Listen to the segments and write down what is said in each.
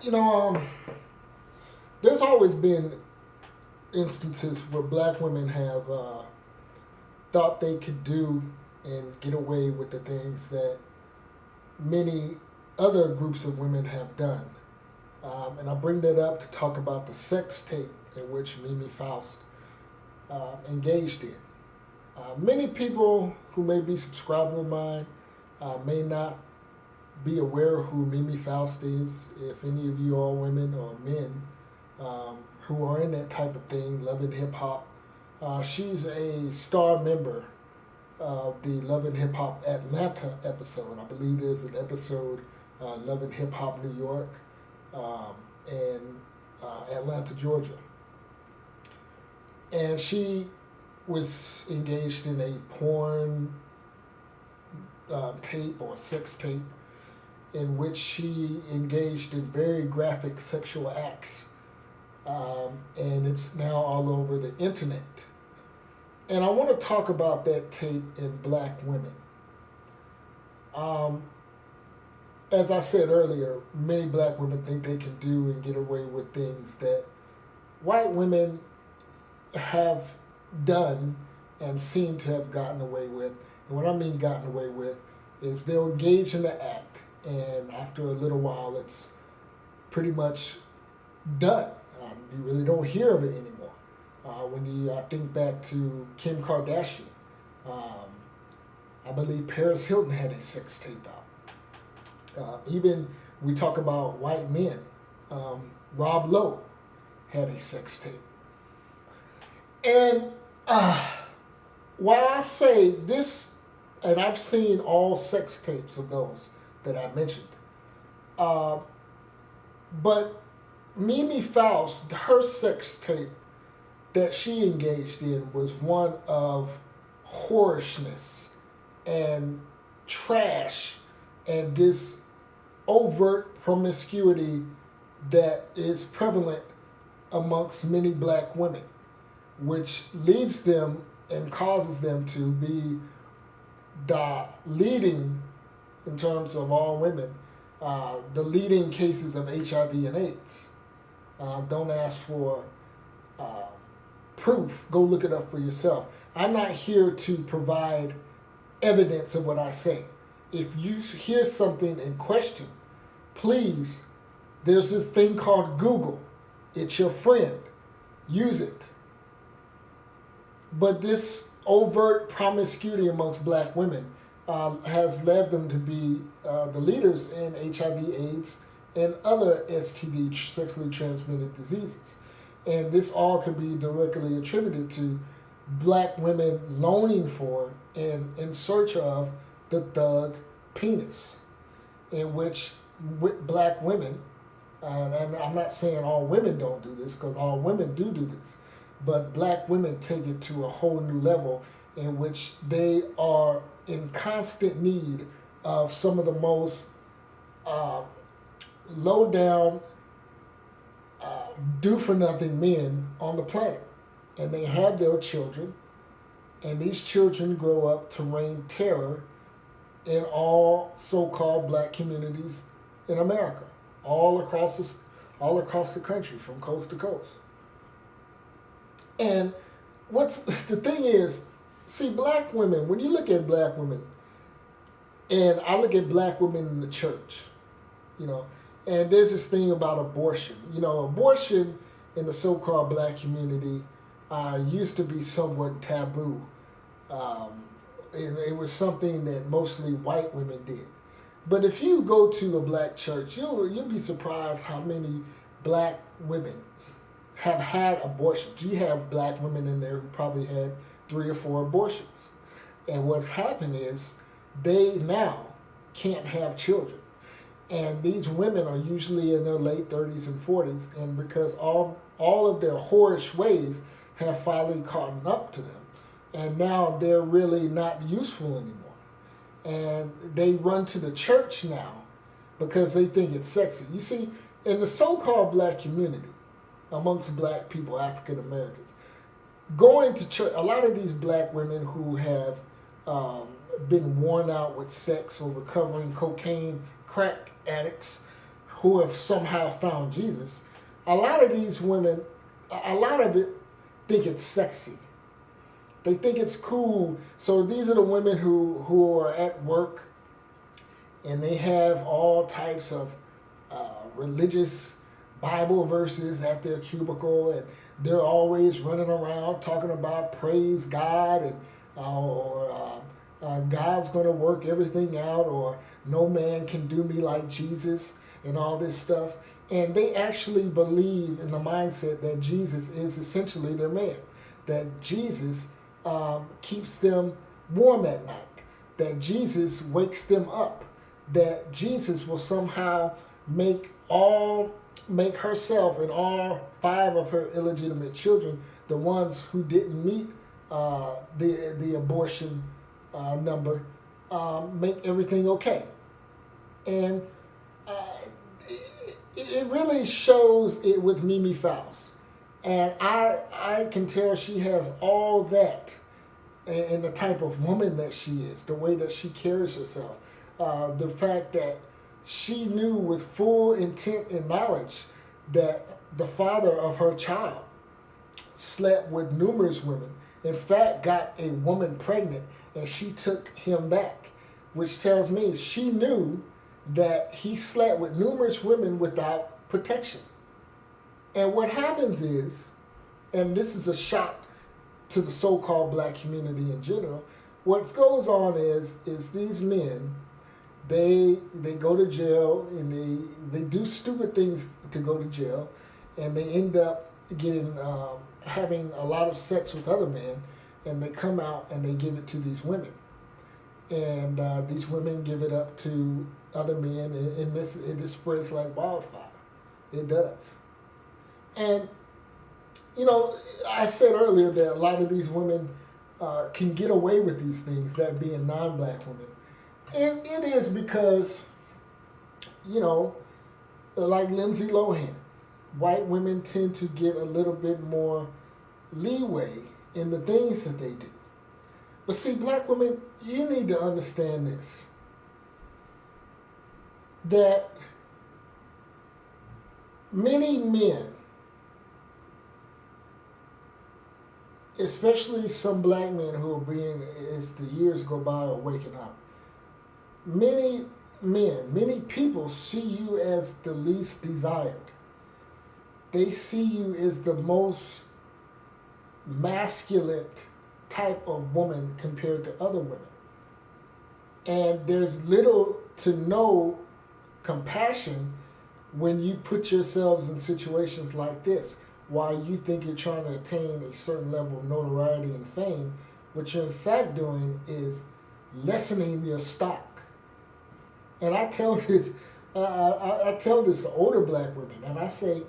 You know, there's always been instances where black women have thought they could do and get away with the things that many other groups of women have done. And I bring that up to talk about the sex tape in which Mimi Faust engaged in. Many people who may be subscribers of mine may not be aware who Mimi Faust is. If any of you all women or men who are in that type of thing, loving hip hop, she's a star member of the Love and Hip Hop Atlanta episode. I believe there's an episode, Love and Hip Hop New York and Atlanta, Georgia. And she was engaged in a porn tape or sex tape in which she engaged in very graphic sexual acts. And it's now all over the internet. And I want to talk about that tape in black women. As I said earlier, many black women think they can do and get away with things that white women have done and seem to have gotten away with. And what I mean gotten away with is they'll engage in the act, and after a little while it's pretty much done. You really don't hear of it anymore. I think back to Kim Kardashian, I believe Paris Hilton had a sex tape out. Even we talk about white men, Rob Lowe had a sex tape. And while I say this, and I've seen all sex tapes of those that I mentioned, but Mimi Faust, her sex tape that she engaged in was one of whorishness and trash and this overt promiscuity that is prevalent amongst many black women, which leads them and causes them to be the leading, in terms of all women, the leading cases of HIV and AIDS. Don't ask for proof. Go look it up for yourself. I'm not here to provide evidence of what I say. If you hear something in question, please, there's this thing called Google. It's your friend. Use it. But this overt promiscuity amongst black women has led them to be the leaders in HIV/AIDS and other STD, sexually transmitted diseases. And this all could be directly attributed to black women longing for and in search of the thug penis, in which black women, and I'm not saying all women don't do this, because all women do this, but black women take it to a whole new level in which they are in constant need of some of the most low down, do-for-nothing men on the planet. And they have their children, and these children grow up to reign terror in all so-called black communities in America, all across the country, from coast to coast. And the thing is, see, black women, when you look at black women, and I look at black women in the church, and there's this thing about abortion. Abortion in the so-called black community used to be somewhat taboo. It was something that mostly white women did. But if you go to a black church, you'll be surprised how many black women have had abortions. You have black women in there who probably had 3 or 4 abortions. And what's happened is they now can't have children. And these women are usually in their late 30s and 40s, and because all of their whorish ways have finally caught up to them, and now they're really not useful anymore. And they run to the church now because they think it's sexy. You see, in the so-called black community, amongst black people, African Americans, going to church, a lot of these black women who have been worn out with sex or recovering cocaine, crack addicts, who have somehow found Jesus, a lot of these women, a lot of it, think it's sexy. They think it's cool. So these are the women who are at work and they have all types of religious Bible verses at their cubicle, and they're always running around talking about praise God and God's going to work everything out, or no man can do me like Jesus, and all this stuff. And they actually believe in the mindset that Jesus is essentially their man, that Jesus keeps them warm at night, that Jesus wakes them up, that Jesus will somehow make herself and all 5 of her illegitimate children, the ones who didn't meet the abortion number, make everything okay. And it really shows it with Mimi Faust. And I can tell she has all that in the type of woman that she is, the way that she carries herself, the fact that she knew with full intent and knowledge that the father of her child slept with numerous women, in fact got a woman pregnant, and she took him back, which tells me she knew that he slept with numerous women without protection. And what happens is, and this is a shot to the so-called black community in general, what goes on is these men, they go to jail and they do stupid things to go to jail, and they end up getting having a lot of sex with other men, and they come out and they give it to these women, and these women give it up to other men, and it spreads like wildfire. It does. And I said earlier that a lot of these women can get away with these things, that being non-black women. And it is because, like Lindsay Lohan, white women tend to get a little bit more leeway in the things that they do. But see, black women, you need to understand this, that many men, especially some black men who are being, as the years go by, are waking up, many men, many people see you as the least desired. They see you as the most masculine type of woman compared to other women. And there's little to no compassion when you put yourselves in situations like this, while you think you're trying to attain a certain level of notoriety and fame. What you're in fact doing is lessening your stock. And I tell this, I tell this to older black women, and I say,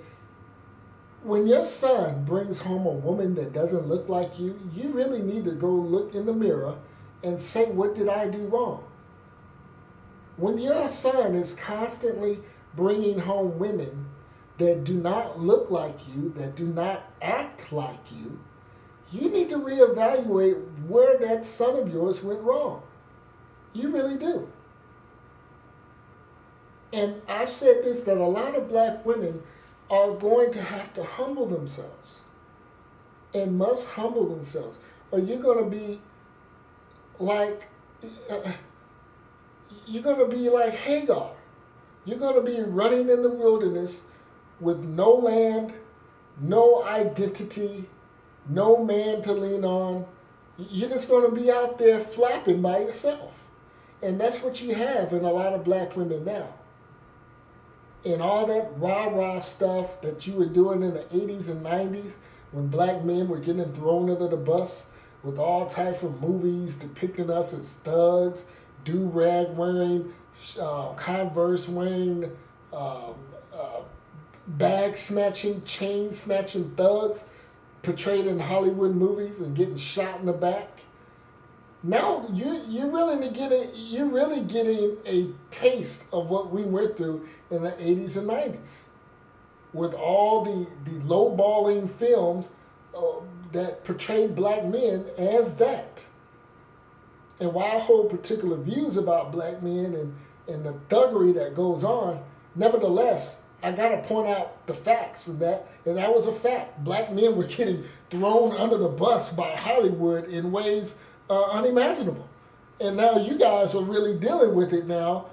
when your son brings home a woman that doesn't look like you, you really need to go look in the mirror and say, what did I do wrong? When your son is constantly bringing home women that do not look like you, that do not act like you, you need to reevaluate where that son of yours went wrong. You really do. And I've said this, that a lot of black women are going to have to humble themselves, and must humble themselves, or you're going to be like Hagar. You're going to be running in the wilderness with no land, no identity, no man to lean on. You're just going to be out there flapping by yourself. And that's what you have in a lot of black women now. And all that rah-rah stuff that you were doing in the 80s and 90s, when black men were getting thrown under the bus with all types of movies depicting us as thugs, do-rag wearing, Converse wearing, bag snatching, chain snatching thugs portrayed in Hollywood movies and getting shot in the back. Now you're really getting a taste of what we went through in the 80s and 90s, with all the low-balling films that portrayed black men as that. And while I hold particular views about black men and the thuggery that goes on, Nevertheless, I got to point out the facts of that, and that was a fact. Black men were getting thrown under the bus by Hollywood in ways unimaginable. And now you guys are really dealing with it now.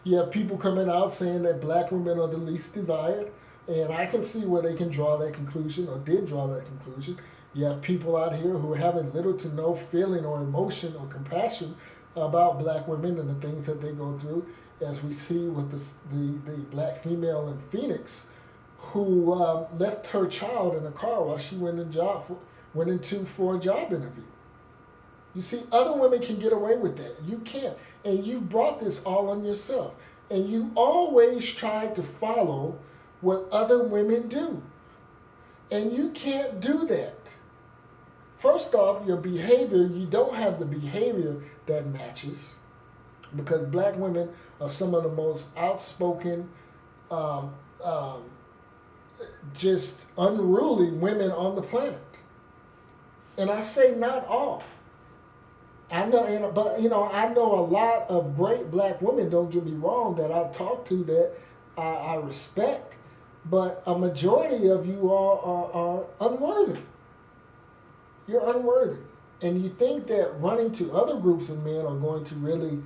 You have people coming out saying that black women are the least desired, and I can see where they can draw that conclusion, or did draw that conclusion. You have people out here who are having little to no feeling or emotion or compassion about black women and the things that they go through, as we see with the black female in Phoenix who left her child in a car while she went into for a job interview. You see, other women can get away with that. You can't. And you've brought this all on yourself. And you always try to follow what other women do. And you can't do that. First off, your behavior, you don't have the behavior that matches, because black women are some of the most outspoken, just unruly women on the planet. And I say not all. I know, I know a lot of great black women, don't get me wrong, that I talk to that I respect, but a majority of you all are unworthy. You're unworthy. And you think that running to other groups of men are going to really,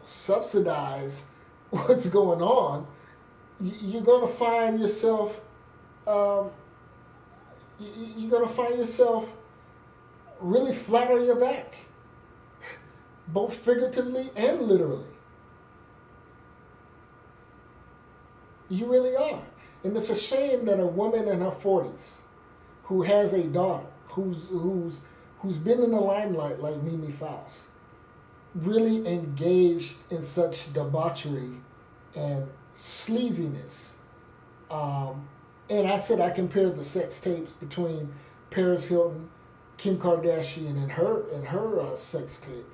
subsidize what's going on. You're going to find yourself, really flat on your back, both figuratively and literally. You really are. And it's a shame that a woman in her 40s who has a daughter who's been in the limelight like Mimi Faust really engaged in such debauchery and sleaziness. And I said I compared the sex tapes between Paris Hilton, Kim Kardashian, and her sex tape.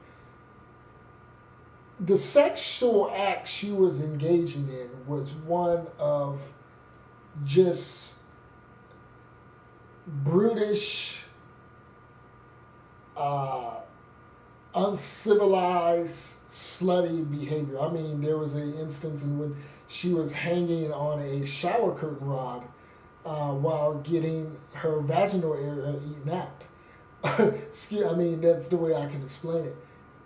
The sexual act she was engaging in was one of just brutish, uncivilized, slutty behavior. I mean, there was an instance in when she was hanging on a shower curtain rod while getting her vaginal area eaten out. I mean, that's the way I can explain it.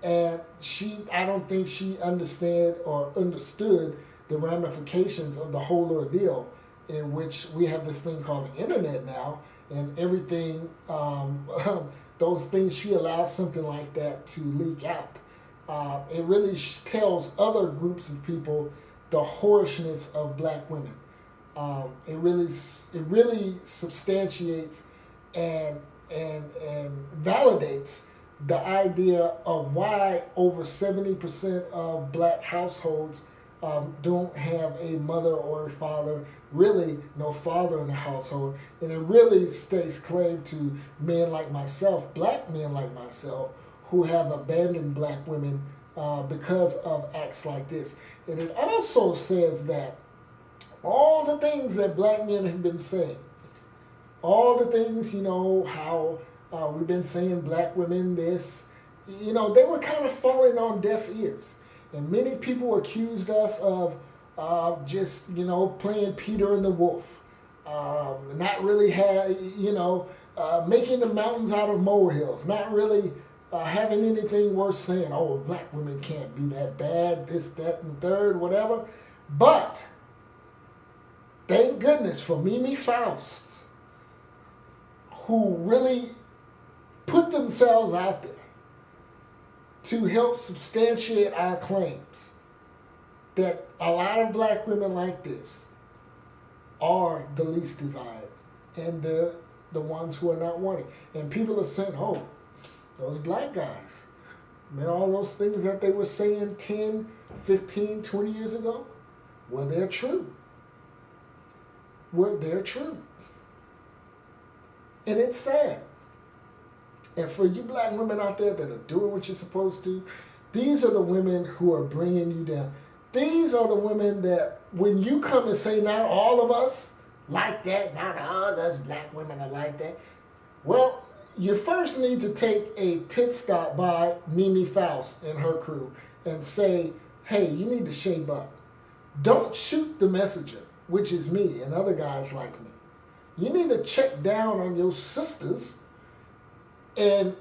And I don't think she understood the ramifications of the whole ordeal, in which we have this thing called the internet now, and everything, those things, she allows something like that to leak out. It really tells other groups of people the whorishness of black women. It really substantiates and validates the idea of why over 70% of black households don't have a mother or a father, really no father in the household. And it really stakes claim to men like myself, black men like myself, who have abandoned black women because of acts like this. And it also says that all the things that black men have been saying, all the things, how we've been saying black women this, they were kind of falling on deaf ears. And many people accused us of just, playing Peter and the Wolf, not really making the mountains out of molehills, not really having anything worth saying. Oh, black women can't be that bad, this, that, and third, whatever. But thank goodness for Mimi Faust, who really put themselves out there to help substantiate our claims that a lot of black women like this are the least desired, and they're the ones who are not wanted. And people are saying, oh, those black guys, man, all those things that they were saying 10, 15, 20 years ago, well, they're true. They're true. And it's sad. And for you black women out there that are doing what you're supposed to, these are the women who are bringing you down. These are the women that when you come and say, not all of us like that, not all of us black women are like that. Well, you first need to take a pit stop by Mimi Faust and her crew and say, hey, you need to shape up. Don't shoot the messenger, which is me and other guys like me. You need to check down on your sisters and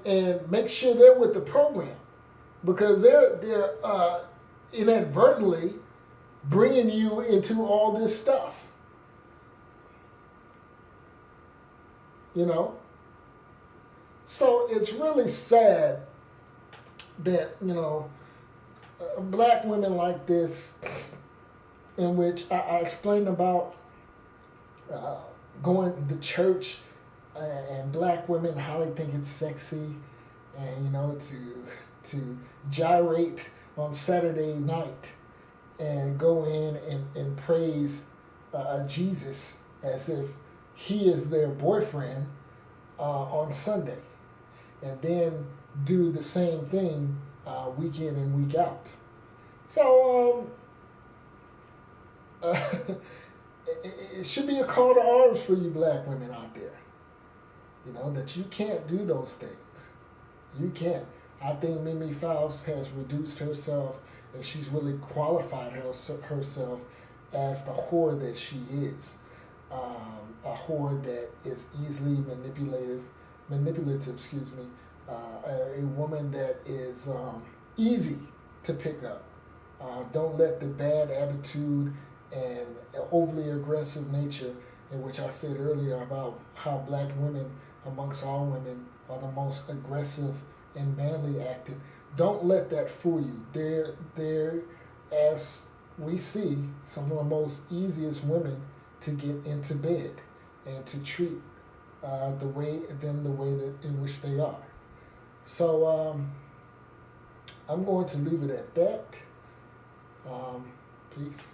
make sure they're with the program, because they're inadvertently bringing you into all this stuff. You know? So it's really sad that, black women like this, in which I explained about going to church and black women, how they think it's sexy, and to gyrate on Saturday night and go in and praise Jesus as if he is their boyfriend on Sunday, and then do the same thing week in and week out. So it should be a call to arms for you black women out there. That you can't do those things. You can't. I think Mimi Faust has reduced herself, and she's really qualified herself as the whore that she is. A whore that is easily manipulative, a woman that is easy to pick up. Don't let the bad attitude and overly aggressive nature, in which I said earlier about how black women, amongst all women, are the most aggressive and manly acted. Don't let that fool you. They're, as we see, some of the most easiest women to get into bed and to treat the way that in which they are. So I'm going to leave it at that. Peace.